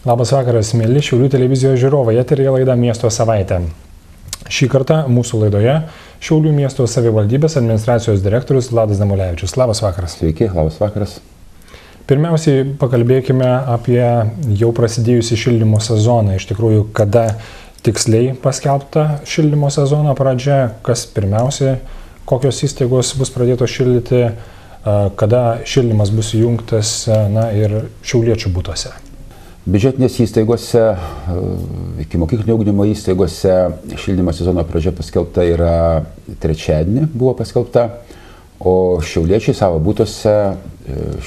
Labas vakaras, mėly Šiaulių televizijos žiūrovai, eteryje laida Miesto savaitė. Šį kartą mūsų laidoje Šiaulių miesto savivaldybės administracijos direktorius Vladas Damulevičius. Labas vakaras. Sveiki, labas vakaras. Pirmiausiai pakalbėkime apie jau prasidėjusį šildymo sezoną. Iš tikrųjų, kada tiksliai paskelbta šildymo sezono pradžia, kas pirmiausiai, kokios įstaigos bus pradėtos šildyti, kada šildymas bus įjungtas ir šiauliečių butuose. Biudžetinės įstaigose, iki mokyklinio ugdymo įstaigose šildymo sezono pradžia paskelbta yra trečiadienį buvo paskelbta, o šiauliečiai savo butuose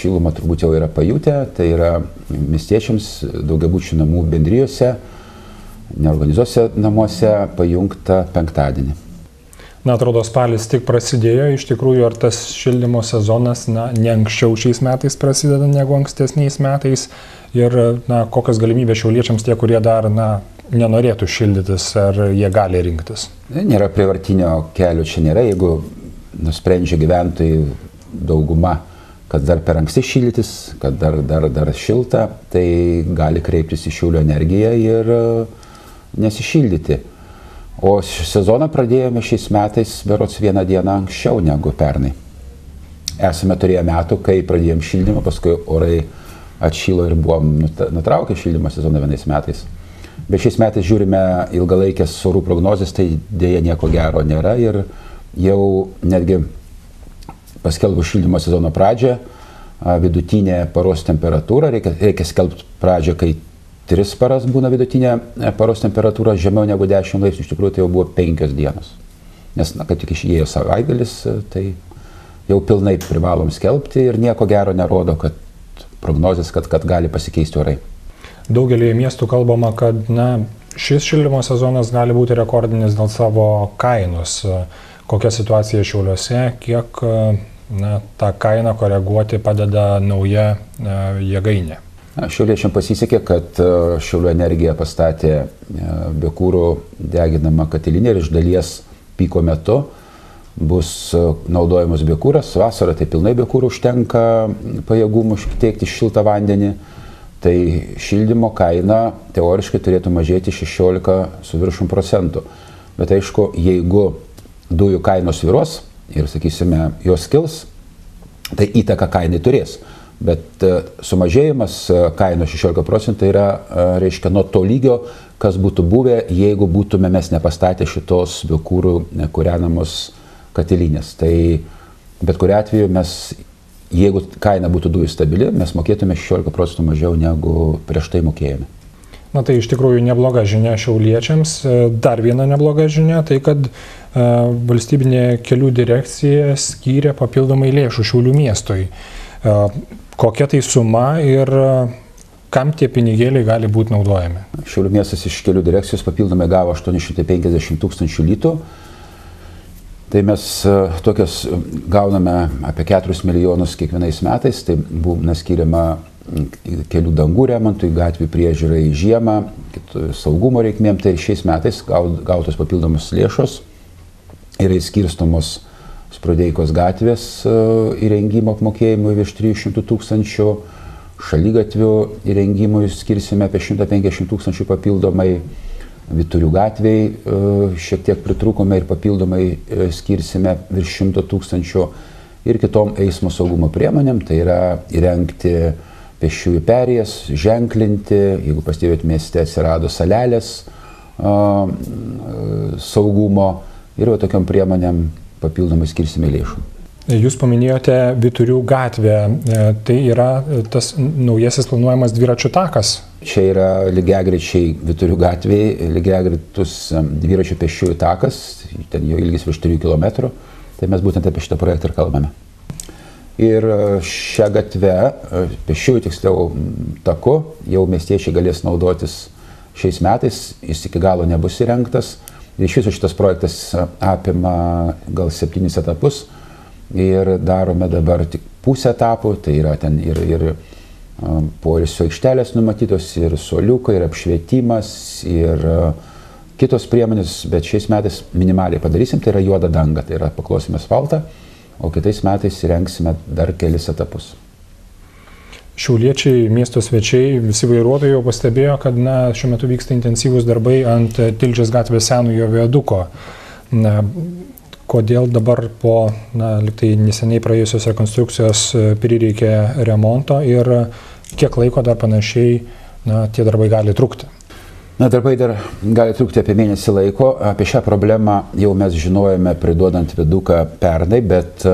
šilumą turbūt jau yra pajutę, tai yra miestiečiams daugiabučių namų bendrijose, neorganizuose namuose pajungta penktadienį. Atrodo, spalis tik prasidėjo, iš tikrųjų, ar tas šildymo sezonas, ne anksčiau šiais metais prasideda negu ankstesniais metais ir kokios galimybės šiauliečiams tie, kurie dar nenorėtų šildytis, ar jie gali rinktis? Nėra prievartinio kelio, čia nėra, jeigu nusprendžia gyventojai dauguma, kad dar per anksti šildytis, kad dar šilta, tai gali kreiptis į Šiaulių energiją ir nesišildyti. O sezoną pradėjome šiais metais berods vieną dieną anksčiau negu pernai. Esame turėję metų, kai pradėjom šildymą, paskui orai atšilo ir buvom nutraukę šildymo sezoną vienais metais. Bet šiais metais žiūrime ilgalaikės orų prognozės, tai dėja nieko gero nėra ir jau netgi paskelbus šildymo sezono pradžią, vidutinė paros temperatūra, reikia skelbti pradžią, kai 3 paras būna vidutinė paros temperatūra, žemiau negu 10 laipsnių, iš tikrųjų tai jau buvo 5 dienos. Nes kaip tik išėjo savaitgalis, tai jau pilnai privalom skelbti ir nieko gero nerodo, kad prognozės, kad gali pasikeisti orai. Daugelį miestų kalbama, kad šis šildymo sezonas gali būti rekordinis dėl savo kainos. Kokia situacija Šiauliuose, kiek tą kainą koreguoti padeda nauja jėgainė? Šiauliečiam pasisekė, kad Šiaulių energija pastatė biokuro deginamą katilinę ir iš dalies piko metu bus naudojamas biokūras. Vasarą tai pilnai biokūro užtenka pajėgumų teikti šiltą vandenį. Tai šildymo kaina teoriškai turėtų mažėti 16% Bet aišku, jeigu dujų kainos svyruos ir, sakysime, jos kils, tai įtaką kainai turės. Bet sumažėjimas kaino 16% yra, reiškia, nuo to lygio, kas būtų buvę, jeigu būtume mes nepastatę šitos biokūrų kūrenamos katilinės. Tai bet kuriuo atveju mes, jeigu kaina būtų dujų stabili, mes mokėtume 16% mažiau negu prieš tai mokėjome. Tai iš tikrųjų nebloga žinia šiauliečiams. Dar viena nebloga žinia, tai kad valstybinė kelių direkcija skyrė papildomai lėšų Šiaulių miestui. Kokia tai suma ir kam tie pinigėliai gali būti naudojami? Šiaulių miestas iš kelių direkcijos papildomai gavo 850 000 litų. Tai mes tokias gauname apie 4 milijonus kiekvienais metais. Tai būna skiriama kelių dangų remontui, gatvių priežiūrai žiemą, saugumo reikmėm. Tai šiais metais gautos papildomos lėšos yra įskirstomos Sprudeikos gatvės įrengimo apmokėjimui virš 300 000, šaligatvių įrengimui skirsime apie 150 000 papildomai, Vyturių gatviai šiek tiek pritrūkome ir papildomai skirsime virš 100 000 ir kitom eismo saugumo priemonėm, tai yra įrengti pėsčiųjų perėjas, ženklinti, jeigu pastebėt mieste atsirado salelės saugumo ir tokiam priemonėm papildomai skirsime lėšų. Jūs paminėjote Vyturių gatvę, tai yra tas naujasis planuojamas dviračių takas? Čia yra lygiagrečiai Vyturių gatvėje, lygiagretus dviračių pėsčiųjų takas, ten jo ilgis virš 3 km, tai mes būtent apie šitą projektą ir kalbame. Ir šią gatvę, pėsčiųjų tiksliau taku, jau miestiečiai galės naudotis šiais metais, jis iki galo nebus įrengtas. Ir iš viso šitas projektas apima gal 7 etapus ir darome dabar tik pusę etapų, tai yra ten ir poilsio aikštelės numatytos, ir suoliukai, ir apšvietimas, ir kitos priemonės, bet šiais metais minimaliai padarysim, tai yra juoda danga, tai yra paklosim asfaltą, o kitais metais įrengsime dar kelis etapus. Šiauliečiai, miesto svečiai, visi vairuotojai jau pastebėjo, kad šiuo metu vyksta intensyvūs darbai ant Tilžės gatvės senojo viaduko. Kodėl dabar po liktai neseniai praėjusios rekonstrukcijos prireikė remonto ir kiek laiko dar panašiai tie darbai gali trukti? Darbai dar gali trukti apie mėnesį laiko. Apie šią problemą jau mes žinojome priduodant viaduką pernai, bet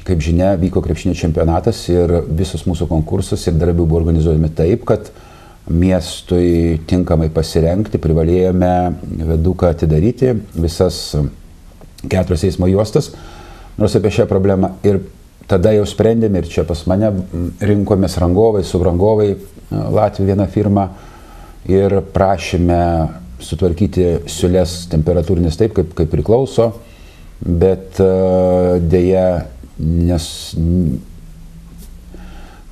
kaip žinia, vyko krepšinio čempionatas ir visus mūsų konkursus ir darbai buvo organizuojami taip, kad miestui tinkamai pasirengti privalėjome viaduką atidaryti, visas 4 eismo juostas, nors apie šią problemą ir tada jau sprendėme ir čia pas mane rinkomės rangovai, subrangovai, Latvijos viena firma ir prašėme sutvarkyti siūlės temperatūrinės taip, kaip priklauso, bet dėja, nes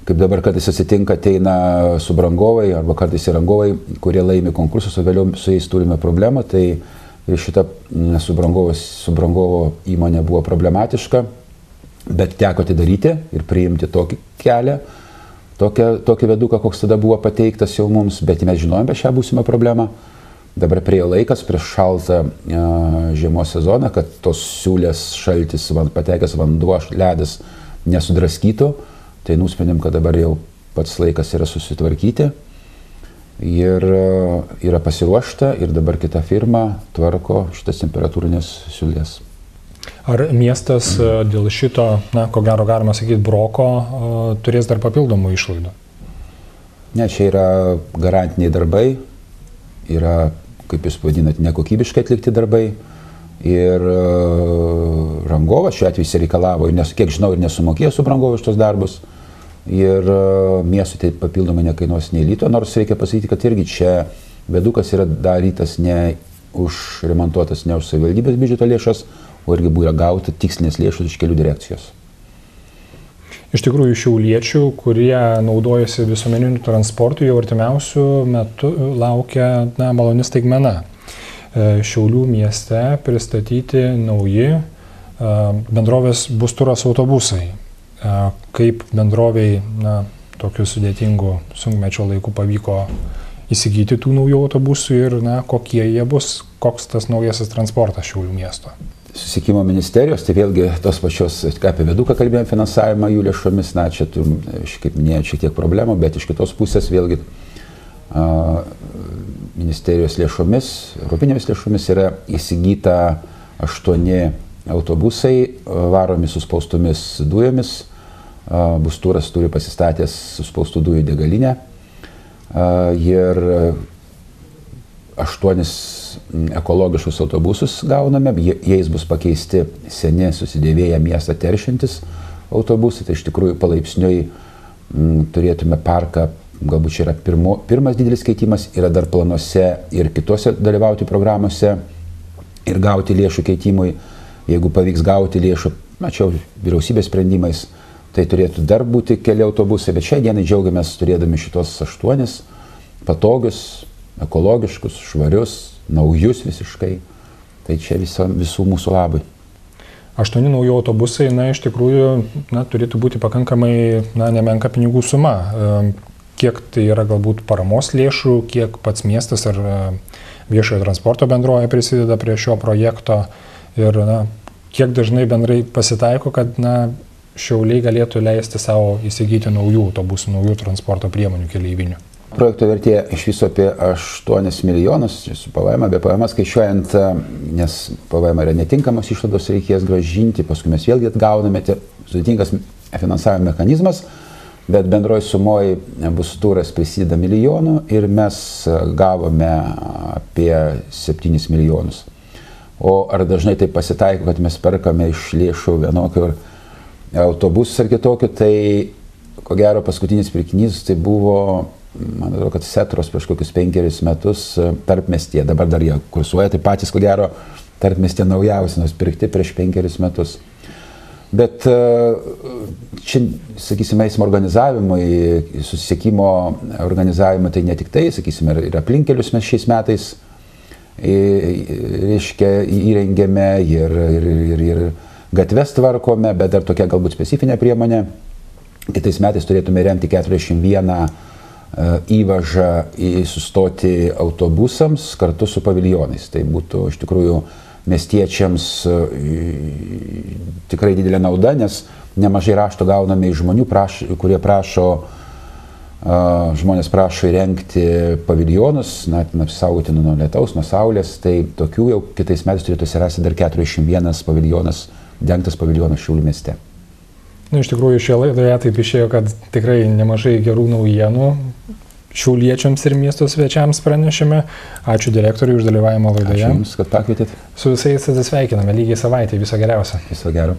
kaip dabar kartais atsitinka, ateina subrangovai arba kartais ir rangovai, kurie laimi konkursus, o vėliau su jais turime problemą, tai ir šita subrangovo įmonė buvo problematiška, bet teko atidaryti ir priimti tokį kelią, tokį viaduką, koks tada buvo pateiktas jau mums, bet mes žinojome apie šią būsimą problemą. Dabar priėjo laikas prieš šaltą žiemos sezoną, kad tos siūlės šaltis, patekęs vanduo, ledas nesudraskytų, tai nusprendėm, kad dabar jau pats laikas yra susitvarkyti ir yra pasiruošta ir dabar kita firma tvarko šitas temperatūrinės siūlės. Ar miestas dėl šito, ko gero galima sakyti, broko, turės dar papildomų išlaidų? Ne, čia yra garantiniai darbai, yra, kaip jūs pavadinate, nekokybiškai atlikti darbai ir rangovas šiuo atveju reikalavo, kiek žinau, ir nesumokėjo subrangovui už tos darbus ir miestui tai papildomai nekainuos nei lito, nors reikia pasakyti, kad irgi čia viadukas yra darytas remontuotas ne už savivaldybės biudžeto lėšas, o irgi buvo gauta tikslinės lėšos iš kelių direkcijos. Iš tikrųjų, šiauliečių, kurie naudojasi visuomeniniu transportu, jau artimiausių metų laukia maloni staigmena. Šiaulių mieste pristatyti nauji bendrovės Busturas autobusai. Kaip bendroviai tokiu sudėtingu sunkmečio laiku pavyko įsigyti tų naujų autobusų ir kokie jie bus, koks tas naujasis transportas Šiaulių miesto. Susisiekimo ministerijos, tai vėlgi tos pačios, apie viaduką kalbėjom, finansavimą jų lėšomis, čia turim, kaip minėjau, šiek tiek problemų, bet iš kitos pusės vėlgi ministerijos lėšomis, europinėmis lėšomis yra įsigyta 8 autobusai, varomi suspaustomis dujomis. Busturas turi pasistatęs suspaustų dujų degalinę ir 8 ekologiškus autobusus gauname, jais bus pakeisti seni susidėvėję miestą teršiantis autobusai, tai iš tikrųjų palaipsniui turėtume parką, galbūt čia yra pirmas didelis keitimas, yra dar planuose ir kitose dalyvauti programuose ir gauti lėšų keitimui, jeigu pavyks gauti lėšų, čia vyriausybės sprendimais, tai turėtų dar būti keli autobusai, bet šią dieną džiaugiamės turėdami šitos 8 patogius, ekologiškus, švarius, naujus visiškai, tai čia visų mūsų labai. 8 nauji autobusai, iš tikrųjų, turėtų būti pakankamai, nemenka pinigų suma. Kiek tai yra galbūt paramos lėšų, kiek pats miestas ar viešojo transporto bendrovė prisideda prie šio projekto ir kiek dažnai bendrai pasitaiko, kad Šiauliai galėtų leisti savo įsigyti naujų autobusų, naujų transporto priemonių keleivinių. Projekto vertė iš viso apie 8 milijonus, su PVM, be PVM skaičiuojant, nes PVM yra netinkamos išlaidos, reikės grąžinti, paskui mes vėlgi atgauname, sudėtingas finansavimo mechanizmas, bet bendroji sumoji Busturas prisideda milijonų ir mes gavome apie 7 milijonus. O ar dažnai tai pasitaiko, kad mes perkame iš lėšų vienokio autobusų ar kitokio, tai ko gero paskutinis pirkinys tai buvo, man atrodo, kad Setros prieš kokius 5 metus tarpmestyje, dabar dar jie kursuoja, tai patys ko gero tarpmestyje naujausi, nors pirkti prieš 5 metus. Bet čia, sakysime, eismo organizavimui, susisiekimo organizavimui, tai ne tik tai, sakysime, ir aplinkelius mes šiais metais įrengėme ir gatves tvarkome, bet dar tokia galbūt specifinė priemonė kitais metais turėtume remti 41 įvažą sustoti autobusams kartu su paviljonais. Tai būtų iš tikrųjų miestiečiams tikrai didelė nauda, nes nemažai raštų gauname iš žmonių, kurie prašo, žmonės prašo įrengti paviljonus, apsisaugoti nuo lietaus, nuo saulės. Tai tokių jau kitais metais turėtų atsirasti dar 41 paviljonas, dengtas paviljonas Šiaulių mieste. Iš tikrųjų, šioje laidoje taip išėjo, kad tikrai nemažai gerų naujienų šiauliečiams ir miesto svečiams pranešėme. Ačiū direktoriui už dalyvavimą laidoje. Ačiū Jums, kad pakvietėt. Su visais atsisveikiname lygiai savaitę. Viso geriausio. Viso gero.